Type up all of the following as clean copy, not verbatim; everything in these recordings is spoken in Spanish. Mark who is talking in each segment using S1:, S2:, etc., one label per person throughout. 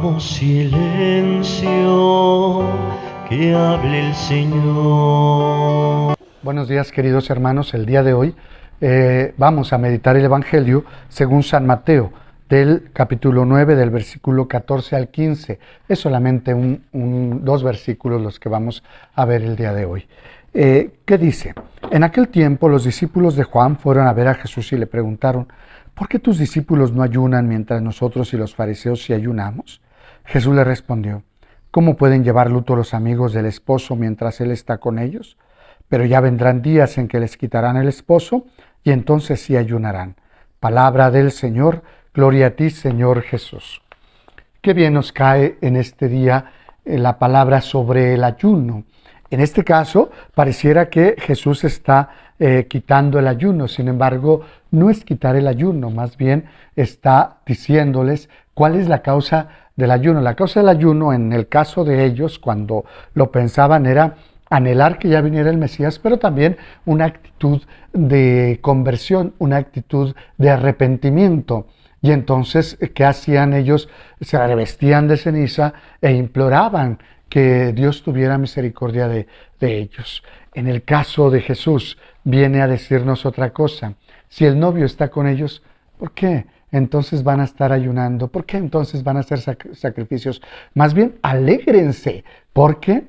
S1: Hagamos silencio, que hable el Señor.
S2: Buenos días, queridos hermanos. El día de hoy vamos a meditar el Evangelio según San Mateo, del capítulo 9, del versículo 14 al 15. Es solamente dos versículos los que vamos a ver el día de hoy. ¿Qué dice? En aquel tiempo los discípulos de Juan fueron a ver a Jesús y le preguntaron: ¿por qué tus discípulos no ayunan mientras nosotros y los fariseos sí ayunamos? Jesús le respondió: ¿cómo pueden llevar luto los amigos del esposo mientras él está con ellos? Pero ya vendrán días en que les quitarán el esposo y entonces sí ayunarán. Palabra del Señor. Gloria a ti, Señor Jesús. Qué bien nos cae en este día la palabra sobre el ayuno. En este caso, pareciera que Jesús está quitando el ayuno. Sin embargo, no es quitar el ayuno, más bien está diciéndoles cuál es la causa del ayuno. La causa del ayuno, en el caso de ellos, cuando lo pensaban, era anhelar que ya viniera el Mesías, pero también una actitud de conversión, una actitud de arrepentimiento. Y entonces, ¿qué hacían ellos? Se revestían de ceniza e imploraban que Dios tuviera misericordia de ellos. En el caso de Jesús, viene a decirnos otra cosa. Si el novio está con ellos, ¿por qué entonces van a estar ayunando? ¿Por qué entonces van a hacer sacrificios? Más bien, alégrense, porque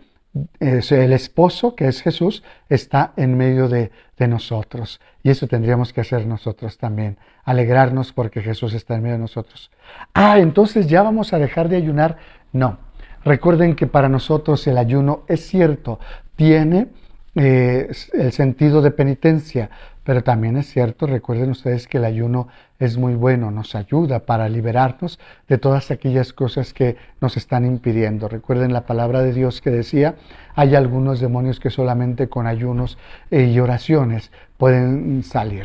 S2: el esposo, que es Jesús, está en medio de nosotros. Y eso tendríamos que hacer nosotros también. Alegrarnos porque Jesús está en medio de nosotros. Entonces ya vamos a dejar de ayunar. No. Recuerden que para nosotros el ayuno, es cierto, tiene el sentido de penitencia, pero también es cierto, recuerden ustedes que el ayuno es muy bueno, nos ayuda para liberarnos de todas aquellas cosas que nos están impidiendo. Recuerden la palabra de Dios que decía: hay algunos demonios que solamente con ayunos y oraciones pueden salir.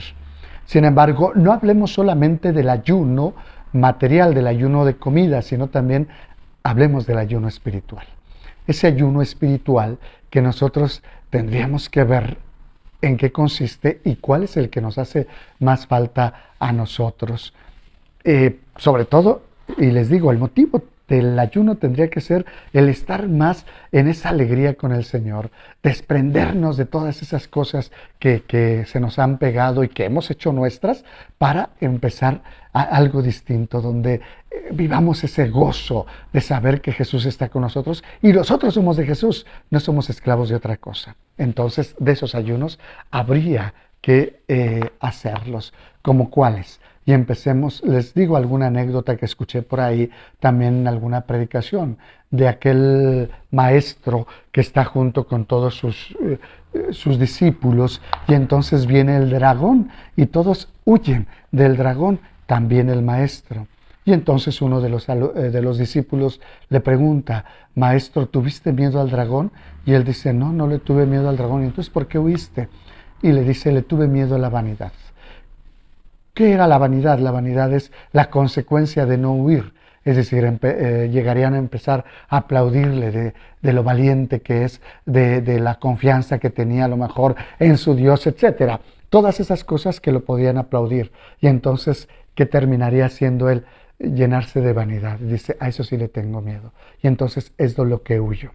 S2: Sin embargo, no hablemos solamente del ayuno material, del ayuno de comida, sino también hablemos del ayuno espiritual. Ese ayuno espiritual que nosotros tendríamos que ver en qué consiste y cuál es el que nos hace más falta a nosotros. Sobre todo, y les digo, el motivo del ayuno tendría que ser el estar más en esa alegría con el Señor, desprendernos de todas esas cosas que se nos han pegado y que hemos hecho nuestras, para empezar algo distinto, donde vivamos ese gozo de saber que Jesús está con nosotros y nosotros somos de Jesús, no somos esclavos de otra cosa. Entonces, de esos ayunos habría que hacerlos. ¿Como cuáles? Y empecemos, les digo alguna anécdota que escuché por ahí también en alguna predicación, de aquel maestro que está junto con todos sus discípulos, y entonces viene el dragón y todos huyen del dragón, también el maestro. Y entonces uno de los discípulos le pregunta: maestro, ¿tuviste miedo al dragón? Y él dice: no, no le tuve miedo al dragón. ¿Y entonces por qué huiste? Y le dice: le tuve miedo a la vanidad. ¿Qué era la vanidad? La vanidad es la consecuencia de no huir. Es decir, llegarían a empezar a aplaudirle de lo valiente que es, de la confianza que tenía a lo mejor en su Dios, etc. Todas esas cosas que lo podían aplaudir. Y entonces, ¿qué terminaría haciendo él? Llenarse de vanidad. Dice: a eso sí le tengo miedo. Y entonces es de lo que huyo.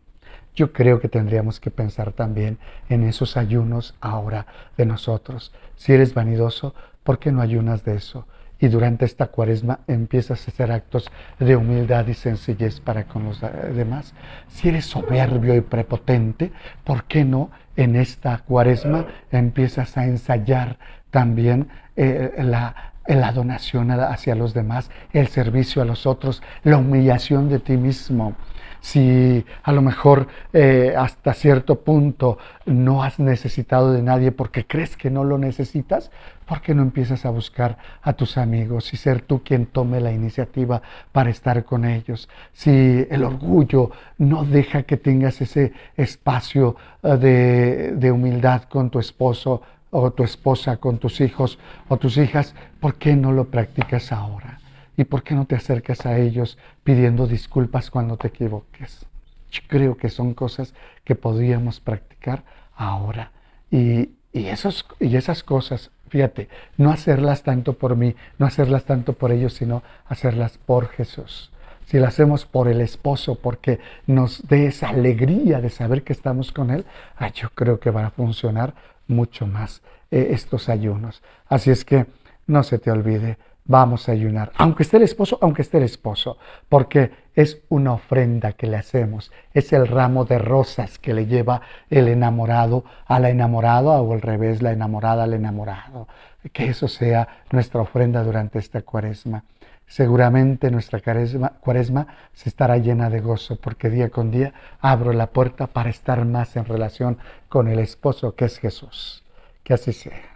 S2: Yo creo que tendríamos que pensar también en esos ayunos ahora de nosotros. Si eres vanidoso, ¿por qué no ayunas de eso? Y durante esta Cuaresma empiezas a hacer actos de humildad y sencillez para con los demás. Si eres soberbio y prepotente, ¿por qué no en esta Cuaresma empiezas a ensayar también la donación hacia los demás, el servicio a los otros, la humillación de ti mismo? Si a lo mejor hasta cierto punto no has necesitado de nadie porque crees que no lo necesitas, ¿por qué no empiezas a buscar a tus amigos y ser tú quien tome la iniciativa para estar con ellos? Si el orgullo no deja que tengas ese espacio de humildad con tu esposo o tu esposa, con tus hijos o tus hijas, ¿por qué no lo practicas ahora? ¿Y por qué no te acercas a ellos pidiendo disculpas cuando te equivoques? Yo creo que son cosas que podríamos practicar ahora. Y esas cosas, fíjate, no hacerlas tanto por mí, no hacerlas tanto por ellos, sino hacerlas por Jesús. si lo hacemos por el esposo, porque nos dé esa alegría de saber que estamos con él, yo creo que van a funcionar mucho más estos ayunos. Así es que no se te olvide, vamos a ayunar, aunque esté el esposo, porque es una ofrenda que le hacemos, es el ramo de rosas que le lleva el enamorado a la enamorada o al revés, la enamorada al enamorado. Que eso sea nuestra ofrenda durante esta cuaresma. Seguramente nuestra cuaresma se estará llena de gozo, porque día con día abro la puerta para estar más en relación con el esposo que es Jesús. Que así sea.